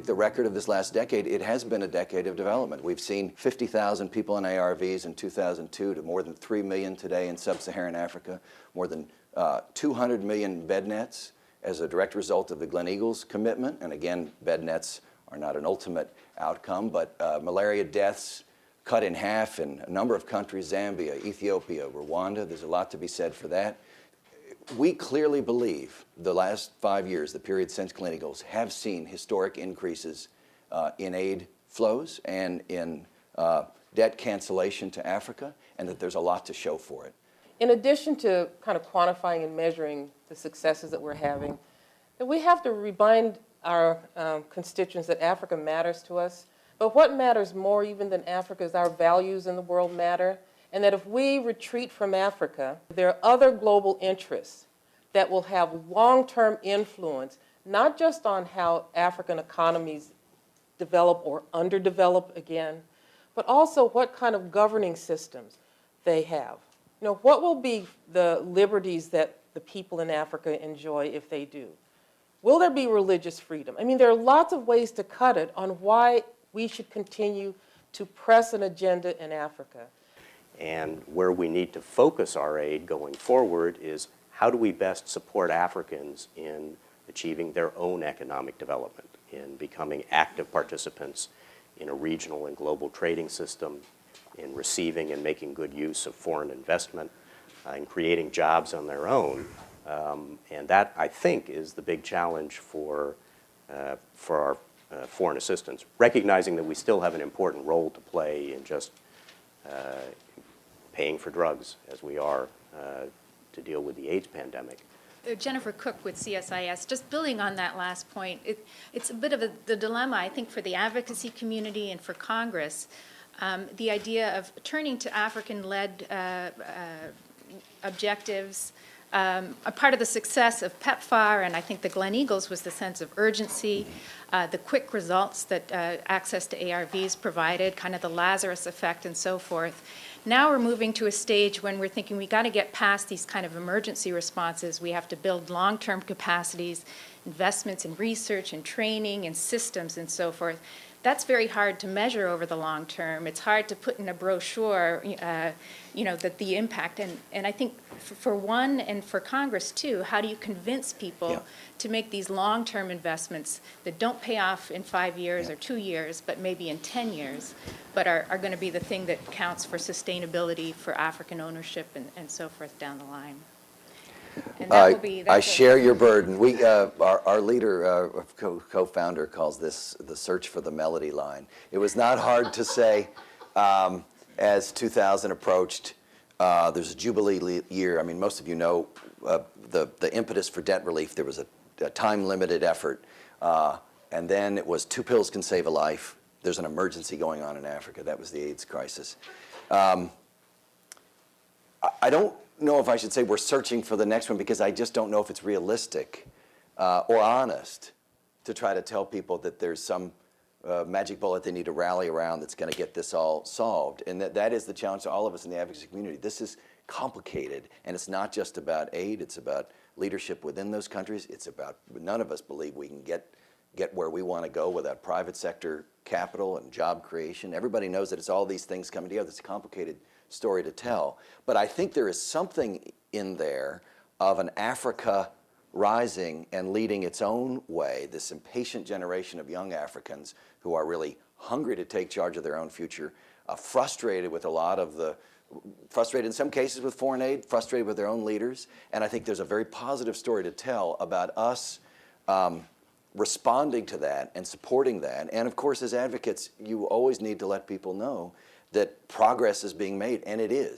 think the record of this last decade, it has been a decade of development. We've seen 50,000 people in ARVs in 2002 to more than 3 million today in sub-Saharan Africa, more than 200 million bed nets as a direct result of the Gleneagles commitment. And again, bed nets are not an ultimate outcome, but malaria deaths cut in half in a number of countries, Zambia, Ethiopia, Rwanda. There's a lot to be said for that. We clearly believe the last 5 years, the period since Gleneagles, have seen historic increases in aid flows and in debt cancellation to Africa, and that there's a lot to show for it. In addition to kind of quantifying and measuring the successes that we're having, that we have to remind our constituents that Africa matters to us. But what matters more even than Africa is our values in the world matter, and that if we retreat from Africa, there are other global interests that will have long-term influence, not just on how African economies develop or underdevelop again, but also what kind of governing systems they have. You know, what will be the liberties that the people in Africa enjoy if they do? Will there be religious freedom? I mean, there are lots of ways to cut it on why we should continue to press an agenda in Africa. And where we need to focus our aid going forward is how do we best support Africans in achieving their own economic development, in becoming active participants in a regional and global trading system, in receiving and making good use of foreign investment, in creating jobs on their own. And that, I think, is the big challenge for our foreign assistance, recognizing that we still have an important role to play in just paying for drugs as we are to deal with the AIDS pandemic. Jennifer Cook with CSIS, just building on that last point, it's a bit of the dilemma, I think, for the advocacy community and for Congress, the idea of turning to African-led objectives. A part of the success of PEPFAR, and I think the Gleneagles, was the sense of urgency, the quick results that access to ARVs provided, kind of the Lazarus effect and so forth. Now we're moving to a stage when we're thinking we got to get past these kind of emergency responses. We have to build long-term capacities, investments in research and training and systems and so forth. That's very hard to measure over the long term. It's hard to put in a brochure, that the impact. And I think for one and for Congress too, how do you convince people to make these long-term investments that don't pay off in 5 years or 2 years, but maybe in 10 years, but are going to be the thing that counts for sustainability, for African ownership, and so forth down the line. And that will be, I share your burden. We, our leader, co-founder, calls this the search for the melody line. It was not hard to say as 2000 approached. There's a Jubilee year. I mean, most of you know the impetus for debt relief. There was a time-limited effort, and then it was 2 pills can save a life. There's an emergency going on in Africa. That was the AIDS crisis. I don't know if I should say we're searching for the next one, because I just don't know if it's realistic or honest to try to tell people that there's some magic bullet they need to rally around that's going to get this all solved. And that is the challenge to all of us in the advocacy community. This is complicated, and it's not just about aid. It's about leadership within those countries. It's about, none of us believe we can get where we want to go without private sector capital and job creation. Everybody knows that it's all these things coming together. It's a complicated story to tell. But I think there is something in there of an Africa rising and leading its own way, this impatient generation of young Africans who are really hungry to take charge of their own future, frustrated with a lot of the, frustrated in some cases with foreign aid, frustrated with their own leaders. And I think there's a very positive story to tell about us responding to that and supporting that. And of course, as advocates, you always need to let people know that progress is being made, and it is.